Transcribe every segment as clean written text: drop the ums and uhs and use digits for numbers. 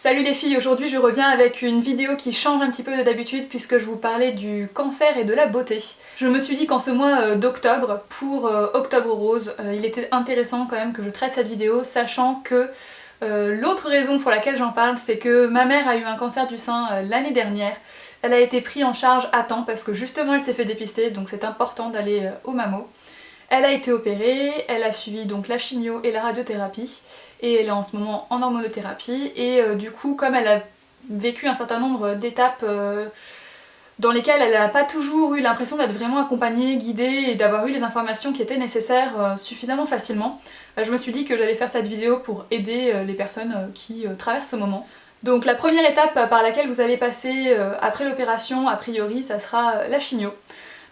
Salut les filles, aujourd'hui je reviens avec une vidéo qui change un petit peu de d'habitude puisque je vous parlais du cancer et de la beauté. Je me suis dit qu'en ce mois d'octobre, pour Octobre Rose, il était intéressant quand même que je traite cette vidéo, sachant que l'autre raison pour laquelle j'en parle, c'est que ma mère a eu un cancer du sein l'année dernière. Elle a été prise en charge à temps parce que justement elle s'est fait dépister, donc c'est important d'aller au mammo. Elle a été opérée, elle a suivi donc la chimio et la radiothérapie et elle est en ce moment en hormonothérapie et du coup comme elle a vécu un certain nombre d'étapes dans lesquelles elle n'a pas toujours eu l'impression d'être vraiment accompagnée, guidée et d'avoir eu les informations qui étaient nécessaires suffisamment facilement, je me suis dit que j'allais faire cette vidéo pour aider les personnes qui traversent ce moment. Donc la première étape par laquelle vous allez passer après l'opération, a priori, ça sera la chimio.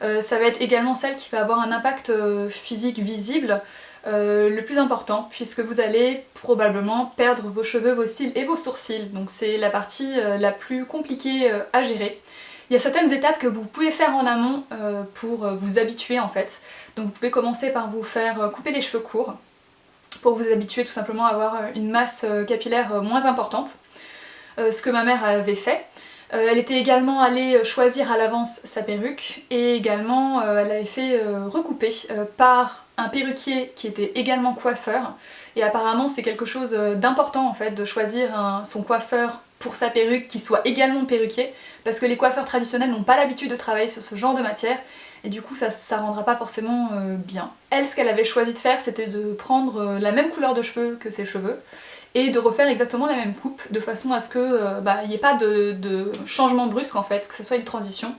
Ça va être également celle qui va avoir un impact physique visible le plus important, puisque vous allez probablement perdre vos cheveux, vos cils et vos sourcils, donc c'est la partie la plus compliquée à gérer. Il y a certaines étapes que vous pouvez faire en amont pour vous habituer en fait. Donc vous pouvez commencer par vous faire couper les cheveux courts, pour vous habituer tout simplement à avoir une masse capillaire moins importante, ce que ma mère avait fait. Elle était également allée choisir à l'avance sa perruque et également elle avait fait recouper par un perruquier qui était également coiffeur et apparemment c'est quelque chose d'important en fait de choisir son coiffeur pour sa perruque qui soit également perruquier parce que les coiffeurs traditionnels n'ont pas l'habitude de travailler sur ce genre de matière et du coup ça rendra pas forcément bien. Elle, ce qu'elle avait choisi de faire, c'était de prendre la même couleur de cheveux que ses cheveux et de refaire exactement la même coupe de façon à ce que il n'y ait pas de changement brusque en fait, que ce soit une transition.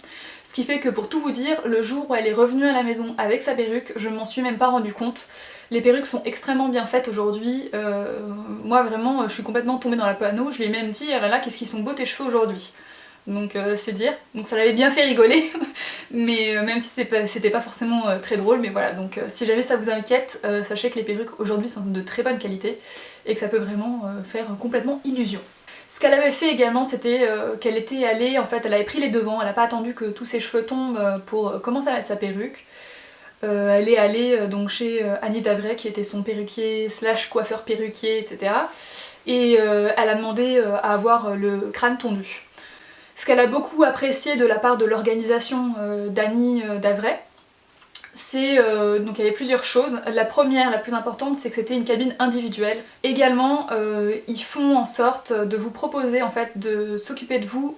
Ce qui fait que pour tout vous dire, le jour où elle est revenue à la maison avec sa perruque, je m'en suis même pas rendu compte. Les perruques sont extrêmement bien faites aujourd'hui, moi vraiment je suis complètement tombée dans la panneau, je lui ai même dit ah là là qu'est-ce qu'ils sont beaux tes cheveux aujourd'hui. Donc c'est dire, donc ça l'avait bien fait rigoler, mais même si c'était pas forcément très drôle, mais voilà, donc si jamais ça vous inquiète, sachez que les perruques aujourd'hui sont de très bonne qualité et que ça peut vraiment faire complètement illusion. Ce qu'elle avait fait également, c'était qu'elle était allée, en fait, elle avait pris les devants, elle n'a pas attendu que tous ses cheveux tombent pour commencer à mettre sa perruque. Elle est allée donc chez Annie Davray, qui était son perruquier slash coiffeur perruquier, etc. Et elle a demandé à avoir le crâne tondu. Ce qu'elle a beaucoup apprécié de la part de l'organisation d'Annie Davray, c'est donc il y avait plusieurs choses. La première, la plus importante, c'est que c'était une cabine individuelle. Également, ils font en sorte de vous proposer en fait de s'occuper de vous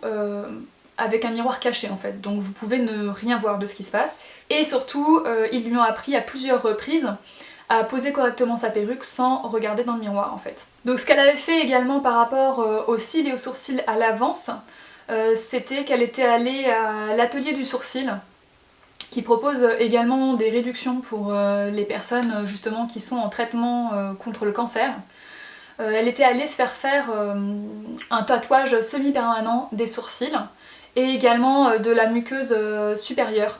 avec un miroir caché en fait, donc vous pouvez ne rien voir de ce qui se passe. Et surtout, ils lui ont appris à plusieurs reprises à poser correctement sa perruque sans regarder dans le miroir en fait. Donc ce qu'elle avait fait également par rapport aux cils et aux sourcils à l'avance, c'était qu'elle était allée à l'atelier du sourcil, qui propose également des réductions pour les personnes justement qui sont en traitement contre le cancer. Elle était allée se faire un tatouage semi-permanent des sourcils et également de la muqueuse supérieure.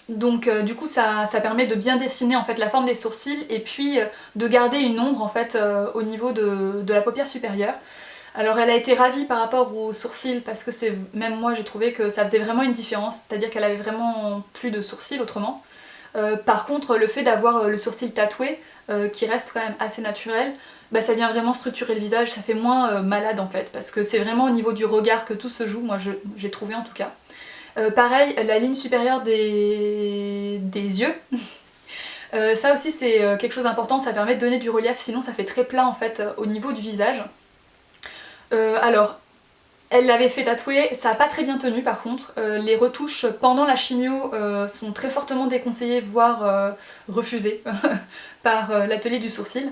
Donc du coup ça permet de bien dessiner en fait la forme des sourcils et puis de garder une ombre en fait au niveau de la paupière supérieure. Alors elle a été ravie par rapport aux sourcils parce que même moi j'ai trouvé que ça faisait vraiment une différence, c'est-à-dire qu'elle avait vraiment plus de sourcils autrement. Par contre le fait d'avoir le sourcil tatoué, qui reste quand même assez naturel, ça vient vraiment structurer le visage, ça fait moins malade en fait, parce que c'est vraiment au niveau du regard que tout se joue, moi j'ai trouvé en tout cas. Pareil, la ligne supérieure des yeux, ça aussi c'est quelque chose d'important, ça permet de donner du relief, sinon ça fait très plat en fait au niveau du visage. Alors, elle l'avait fait tatouer, ça n'a pas très bien tenu par contre. Les retouches pendant la chimio sont très fortement déconseillées, voire refusées par l'atelier du sourcil.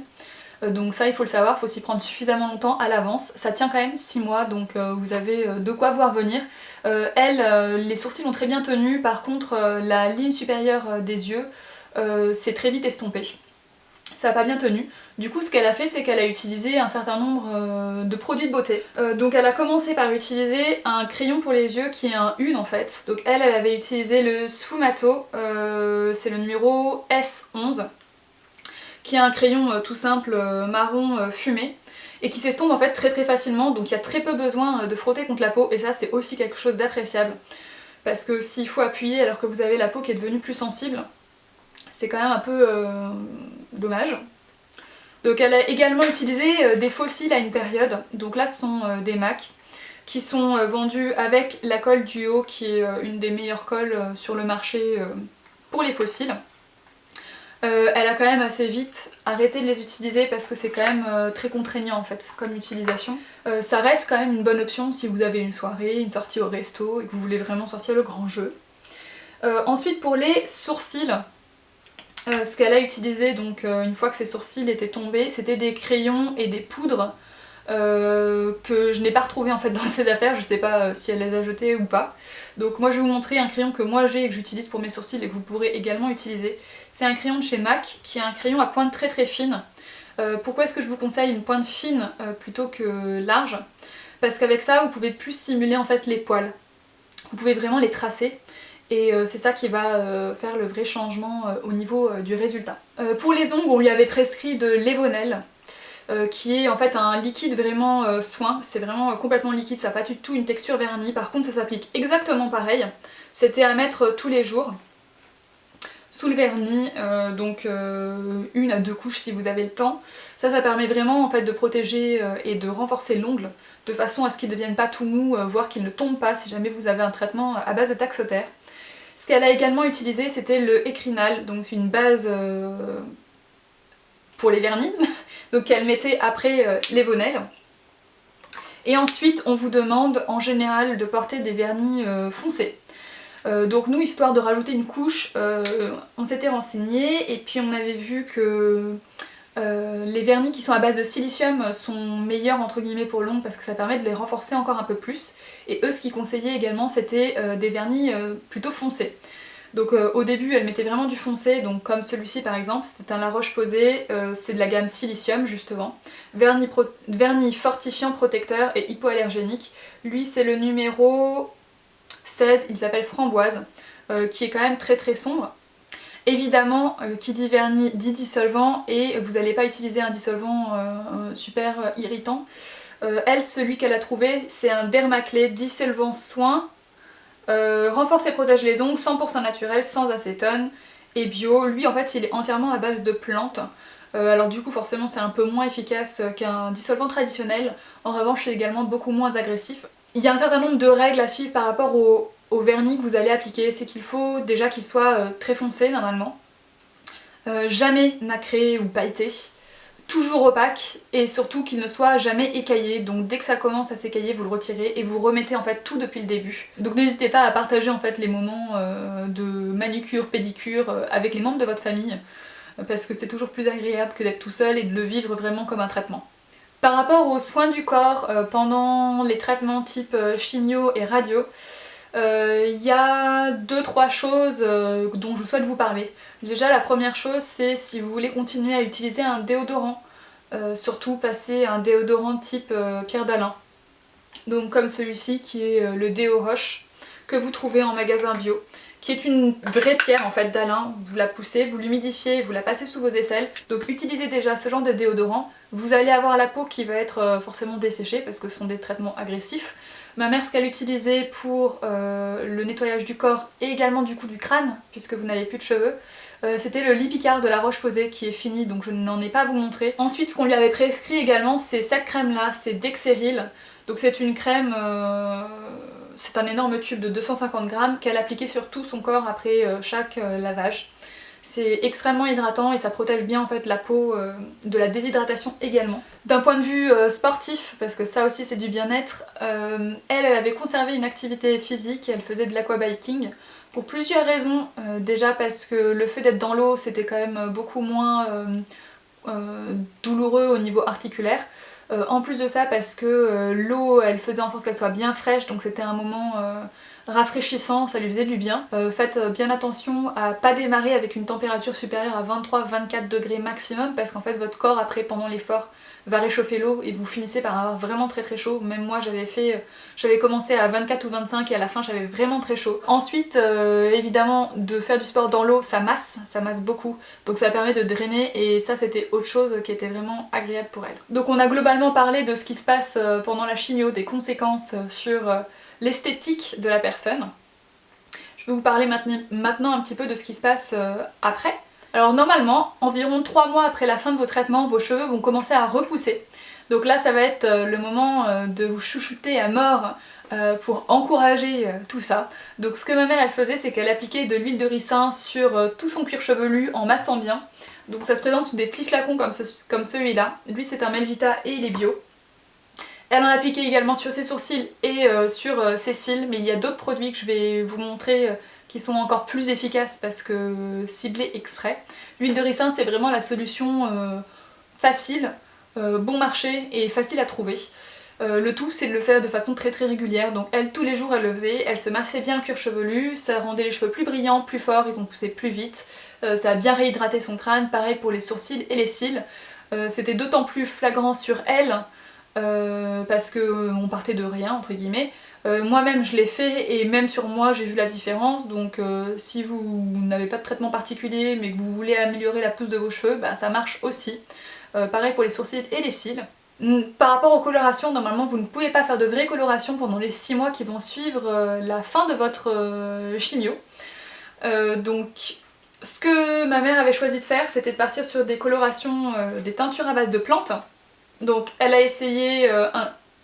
Donc ça il faut le savoir, il faut s'y prendre suffisamment longtemps à l'avance. Ça tient quand même 6 mois, donc vous avez de quoi voir venir. Les sourcils ont très bien tenu, par contre la ligne supérieure des yeux s'est très vite estompée. Ça n'a pas bien tenu. Du coup ce qu'elle a fait, c'est qu'elle a utilisé un certain nombre de produits de beauté. Donc elle a commencé par utiliser un crayon pour les yeux qui est un Une en fait. Donc elle avait utilisé le Sfumato, c'est le numéro S11, qui est un crayon tout simple marron fumé et qui s'estompe en fait très très facilement, donc il y a très peu besoin de frotter contre la peau et ça c'est aussi quelque chose d'appréciable parce que s'il faut appuyer alors que vous avez la peau qui est devenue plus sensible, c'est quand même un peu dommage. Donc elle a également utilisé des faux cils à une période, donc là ce sont des MAC qui sont vendus avec la colle Duo qui est une des meilleures colles sur le marché pour les faux cils. Elle a quand même assez vite arrêté de les utiliser parce que c'est quand même très contraignant en fait comme utilisation. Ça reste quand même une bonne option si vous avez une soirée, une sortie au resto et que vous voulez vraiment sortir le grand jeu. Ensuite pour les sourcils, ce qu'elle a utilisé donc une fois que ses sourcils étaient tombés, c'était des crayons et des poudres que je n'ai pas retrouvé en fait dans ses affaires, je sais pas si elle les a jetés ou pas. Donc moi je vais vous montrer un crayon que moi j'ai et que j'utilise pour mes sourcils et que vous pourrez également utiliser. C'est un crayon de chez MAC qui est un crayon à pointe très très fine. Pourquoi est-ce que je vous conseille une pointe fine plutôt que large? Parce qu'avec ça vous pouvez plus simuler en fait les poils. Vous pouvez vraiment les tracer. Et c'est ça qui va faire le vrai changement au niveau du résultat. Pour les ongles, on lui avait prescrit de l'Evonel, qui est en fait un liquide vraiment soin. C'est vraiment complètement liquide, ça n'a pas du tout une texture vernie. Par contre ça s'applique exactement pareil. C'était à mettre tous les jours sous le vernis, donc 1 à 2 couches si vous avez le temps. Ça permet vraiment en fait de protéger et de renforcer l'ongle de façon à ce qu'il ne devienne pas tout mou, voire qu'il ne tombe pas si jamais vous avez un traitement à base de taxotere. Ce qu'elle a également utilisé c'était le Ecrinal, donc c'est une base pour les vernis, donc qu'elle mettait après l'Evonel. Et ensuite on vous demande en général de porter des vernis foncés. Donc nous, histoire de rajouter une couche, on s'était renseigné et puis on avait vu que les vernis qui sont à base de silicium sont meilleurs entre guillemets pour l'ongle parce que ça permet de les renforcer encore un peu plus. Et eux, ce qu'ils conseillaient également, c'était des vernis plutôt foncés. Donc au début, elle mettait vraiment du foncé, donc comme celui-ci par exemple, c'est un La Roche-Posay, c'est de la gamme silicium justement. Vernis fortifiant, protecteur et hypoallergénique. Lui, c'est le numéro 16, il s'appelle Framboise, qui est quand même très très sombre. Évidemment, qui dit vernis dit dissolvant et vous n'allez pas utiliser un dissolvant super irritant. Elle, celui qu'elle a trouvé, c'est un Dermaclay dissolvant soin, renforce et protège les ongles, 100% naturel, sans acétone et bio. Lui en fait il est entièrement à base de plantes. Alors du coup forcément c'est un peu moins efficace qu'un dissolvant traditionnel. En revanche c'est également beaucoup moins agressif. Il y a un certain nombre de règles à suivre par rapport au vernis que vous allez appliquer. C'est qu'il faut déjà qu'il soit très foncé normalement, jamais nacré ou pailleté, toujours opaque et surtout qu'il ne soit jamais écaillé. Donc dès que ça commence à s'écailler vous le retirez et vous remettez en fait tout depuis le début. Donc n'hésitez pas à partager en fait les moments de manucure, pédicure avec les membres de votre famille parce que c'est toujours plus agréable que d'être tout seul et de le vivre vraiment comme un traitement. Par rapport aux soins du corps pendant les traitements type chimio et radio, il y a 2-3 choses dont je souhaite vous parler. Déjà la première chose c'est si vous voulez continuer à utiliser un déodorant, surtout passer un déodorant type Pierre d'Alain. Donc comme celui-ci qui est le Déo Roche que vous trouvez en magasin bio, qui est une vraie pierre en fait d'Alain. Vous la poussez, vous l'humidifiez, vous la passez sous vos aisselles. Donc utilisez déjà ce genre de déodorant. Vous allez avoir la peau qui va être forcément desséchée parce que ce sont des traitements agressifs. Ma mère, ce qu'elle utilisait pour le nettoyage du corps et également du coup du crâne, puisque vous n'avez plus de cheveux, c'était le Lipicard de La Roche-Posay qui est fini, donc je n'en ai pas à vous montrer. Ensuite, ce qu'on lui avait prescrit également, c'est cette crème là, c'est Dexeril. Donc c'est une crème, c'est un énorme tube de 250 grammes qu'elle appliquait sur tout son corps après chaque lavage. C'est extrêmement hydratant et ça protège bien en fait la peau de la déshydratation également. D'un point de vue sportif, parce que ça aussi c'est du bien-être, elle avait conservé une activité physique, elle faisait de l'aquabiking pour plusieurs raisons. Déjà parce que le fait d'être dans l'eau c'était quand même beaucoup moins douloureux au niveau articulaire. En plus de ça parce que l'eau elle faisait en sorte qu'elle soit bien fraîche, donc c'était un moment rafraîchissant, ça lui faisait du bien. Faites bien attention à pas démarrer avec une température supérieure à 23-24 degrés maximum parce qu'en fait votre corps après pendant l'effort va réchauffer l'eau et vous finissez par avoir vraiment très très chaud. Même moi j'avais commencé à 24 ou 25 et à la fin j'avais vraiment très chaud. Ensuite évidemment de faire du sport dans l'eau ça masse beaucoup, donc ça permet de drainer et ça c'était autre chose qui était vraiment agréable pour elle. Donc on a globalement parlé de ce qui se passe pendant la chimio, des conséquences sur l'esthétique de la personne. Je vais vous parler maintenant un petit peu de ce qui se passe après. Alors normalement, environ 3 mois après la fin de vos traitements, vos cheveux vont commencer à repousser. Donc là ça va être le moment de vous chouchouter à mort pour encourager tout ça. Donc ce que ma mère elle faisait, c'est qu'elle appliquait de l'huile de ricin sur tout son cuir chevelu en massant bien. Donc ça se présente sous des petits flacons comme celui-là. Lui c'est un Melvita et il est bio. Elle en appliquait également sur ses sourcils et sur ses cils, mais il y a d'autres produits que je vais vous montrer qui sont encore plus efficaces parce que ciblés exprès. L'huile de ricin c'est vraiment la solution facile, bon marché et facile à trouver. Le tout c'est de le faire de façon très régulière, donc elle tous les jours elle le faisait, elle se massait bien le cuir chevelu, ça rendait les cheveux plus brillants, plus forts, ils ont poussé plus vite, ça a bien réhydraté son crâne, pareil pour les sourcils et les cils. C'était d'autant plus flagrant sur elle parce qu'on partait de rien entre guillemets. Moi-même je l'ai fait et même sur moi j'ai vu la différence, donc si vous n'avez pas de traitement particulier mais que vous voulez améliorer la pousse de vos cheveux, bah, ça marche aussi. Pareil pour les sourcils et les cils. Par rapport aux colorations, normalement vous ne pouvez pas faire de vraies colorations pendant les 6 mois qui vont suivre la fin de votre chimio. Donc ce que ma mère avait choisi de faire, c'était de partir sur des colorations, des teintures à base de plantes. Donc elle a essayé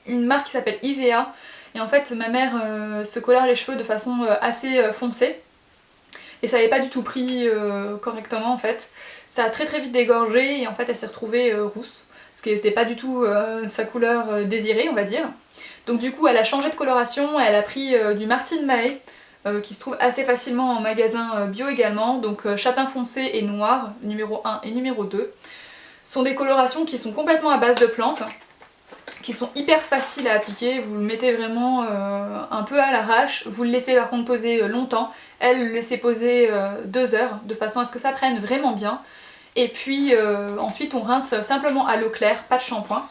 une marque qui s'appelle Ivea, et en fait ma mère se colore les cheveux de façon assez foncée, et ça n'avait pas du tout pris correctement en fait. Ça a très vite dégorgé et en fait elle s'est retrouvée rousse, ce qui n'était pas du tout sa couleur désirée on va dire. Donc du coup elle a changé de coloration, elle a pris du Martin Mahé, qui se trouve assez facilement en magasin bio également, donc châtain foncé et noir, numéro 1 et numéro 2. Ce sont des colorations qui sont complètement à base de plantes, qui sont hyper faciles à appliquer, vous le mettez vraiment un peu à l'arrache, vous le laissez par contre poser longtemps, elle le laissait poser 2 heures, de façon à ce que ça prenne vraiment bien. Et puis ensuite on rince simplement à l'eau claire, pas de shampoing.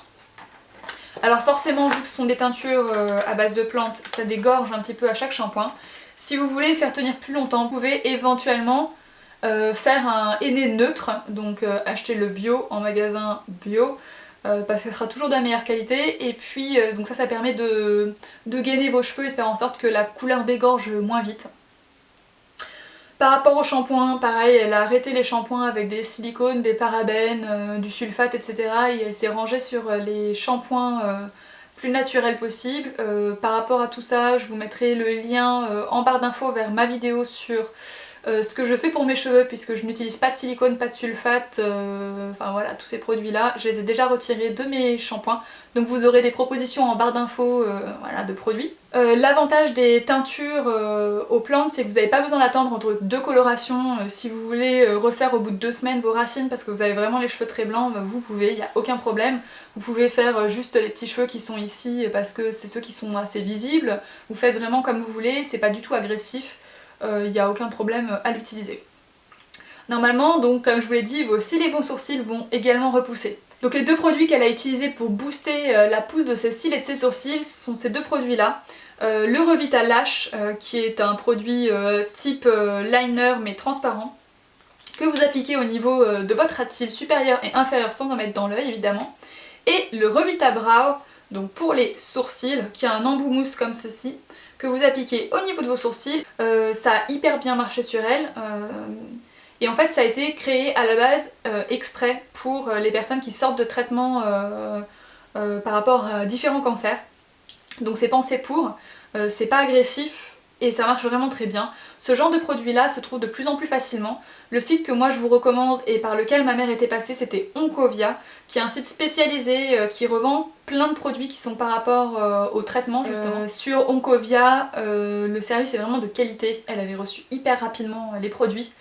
Alors forcément vu que ce sont des teintures à base de plantes, ça dégorge un petit peu à chaque shampoing. Si vous voulez faire tenir plus longtemps, vous pouvez éventuellement faire un henné neutre, donc acheter le bio en magasin bio, parce que ça sera toujours de la meilleure qualité, et puis donc ça permet de gainer vos cheveux et de faire en sorte que la couleur dégorge moins vite. Par rapport au shampoing, pareil, elle a arrêté les shampoings avec des silicones, des parabènes, du sulfate, etc. Et elle s'est rangée sur les shampoings plus naturels possibles. Par rapport à tout ça, je vous mettrai le lien en barre d'infos vers ma vidéo sur ce que je fais pour mes cheveux, puisque je n'utilise pas de silicone, pas de sulfate, enfin voilà, tous ces produits là, je les ai déjà retirés de mes shampoings, donc vous aurez des propositions en barre d'infos voilà, de produits. L'avantage des teintures aux plantes, c'est que vous n'avez pas besoin d'attendre entre 2 colorations. Si vous voulez refaire au bout de 2 semaines vos racines parce que vous avez vraiment les cheveux très blancs, bah, vous pouvez, il n'y a aucun problème. Vous pouvez faire juste les petits cheveux qui sont ici parce que c'est ceux qui sont assez visibles. Vous faites vraiment comme vous voulez, c'est pas du tout agressif. Il n'y a aucun problème à l'utiliser. Normalement, donc comme je vous l'ai dit, vos cils et vos sourcils vont également repousser. Donc les 2 produits qu'elle a utilisés pour booster la pousse de ses cils et de ses sourcils sont ces 2 produits là. Le Revita Lash, qui est un produit type liner mais transparent, que vous appliquez au niveau de votre ras de cils supérieur et inférieur sans en mettre dans l'œil évidemment. Et le Revita Brow, donc pour les sourcils, qui a un embout mousse comme ceci, que vous appliquez au niveau de vos sourcils. Ça a hyper bien marché sur elle. Et en fait ça a été créé à la base exprès pour les personnes qui sortent de traitement par rapport à différents cancers. Donc c'est pensé pour, c'est pas agressif et ça marche vraiment très bien. Ce genre de produit là se trouve de plus en plus facilement. Le site que moi je vous recommande et par lequel ma mère était passée, c'était Oncovia, qui est un site spécialisé qui revend plein de produits qui sont par rapport au traitement justement. Sur Oncovia, le service est vraiment de qualité, elle avait reçu hyper rapidement les produits.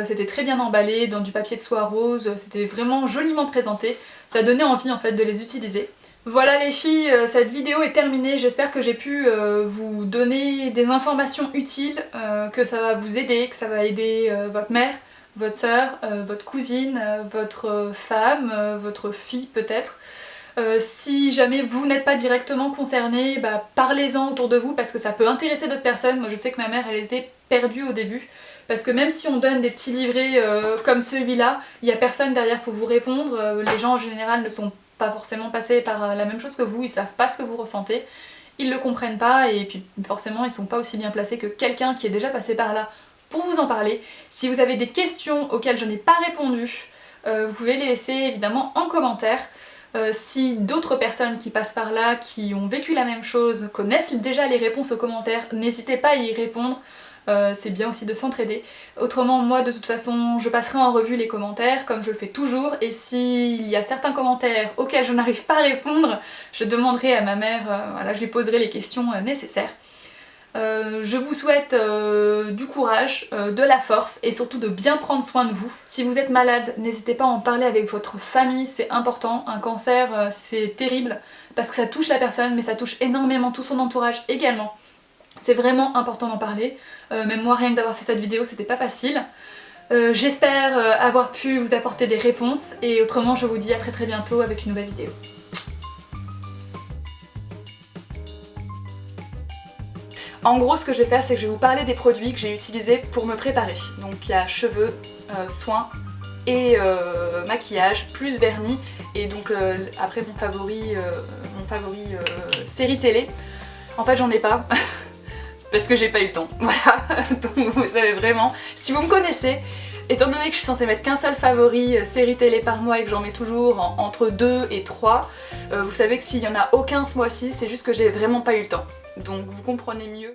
C'était très bien emballé dans du papier de soie rose, c'était vraiment joliment présenté, ça donnait envie en fait de les utiliser. Voilà les filles, cette vidéo est terminée, j'espère que j'ai pu vous donner des informations utiles, que ça va vous aider, que ça va aider votre mère, votre soeur, votre cousine, votre femme, votre fille peut-être. Si jamais vous n'êtes pas directement concerné, bah, parlez-en autour de vous parce que ça peut intéresser d'autres personnes. Moi je sais que ma mère elle était perdue au début, parce que même si on donne des petits livrets comme celui-là, il n'y a personne derrière pour vous répondre. Les gens en général ne sont pas forcément passés par la même chose que vous, ils savent pas ce que vous ressentez, ils le comprennent pas et puis forcément ils sont pas aussi bien placés que quelqu'un qui est déjà passé par là pour vous en parler. Si vous avez des questions auxquelles je n'ai pas répondu, vous pouvez les laisser évidemment en commentaire. Si d'autres personnes qui passent par là, qui ont vécu la même chose, connaissent déjà les réponses aux commentaires, n'hésitez pas à y répondre. C'est bien aussi de s'entraider. Autrement, moi de toute façon, je passerai en revue les commentaires comme je le fais toujours, et s'il y a certains commentaires auxquels je n'arrive pas à répondre, je demanderai à ma mère, voilà, je lui poserai les questions nécessaires. Je vous souhaite du courage, de la force et surtout de bien prendre soin de vous. Si vous êtes malade, n'hésitez pas à en parler avec votre famille, c'est important. Un cancer, c'est terrible parce que ça touche la personne, mais ça touche énormément tout son entourage également. C'est vraiment important d'en parler. Même moi, rien que d'avoir fait cette vidéo, c'était pas facile. J'espère avoir pu vous apporter des réponses, et autrement, je vous dis à très très bientôt avec une nouvelle vidéo. En gros, ce que je vais faire, c'est que je vais vous parler des produits que j'ai utilisés pour me préparer. Donc il y a cheveux, soins et maquillage, plus vernis, et donc après mon favori série télé. En fait, j'en ai pas, parce que j'ai pas eu le temps, voilà. Donc vous savez vraiment, si vous me connaissez, étant donné que je suis censée mettre qu'un seul favori série télé par mois et que j'en mets toujours entre 2 et 3, vous savez que s'il y en a aucun ce mois-ci, c'est juste que j'ai vraiment pas eu le temps. Donc vous comprenez mieux.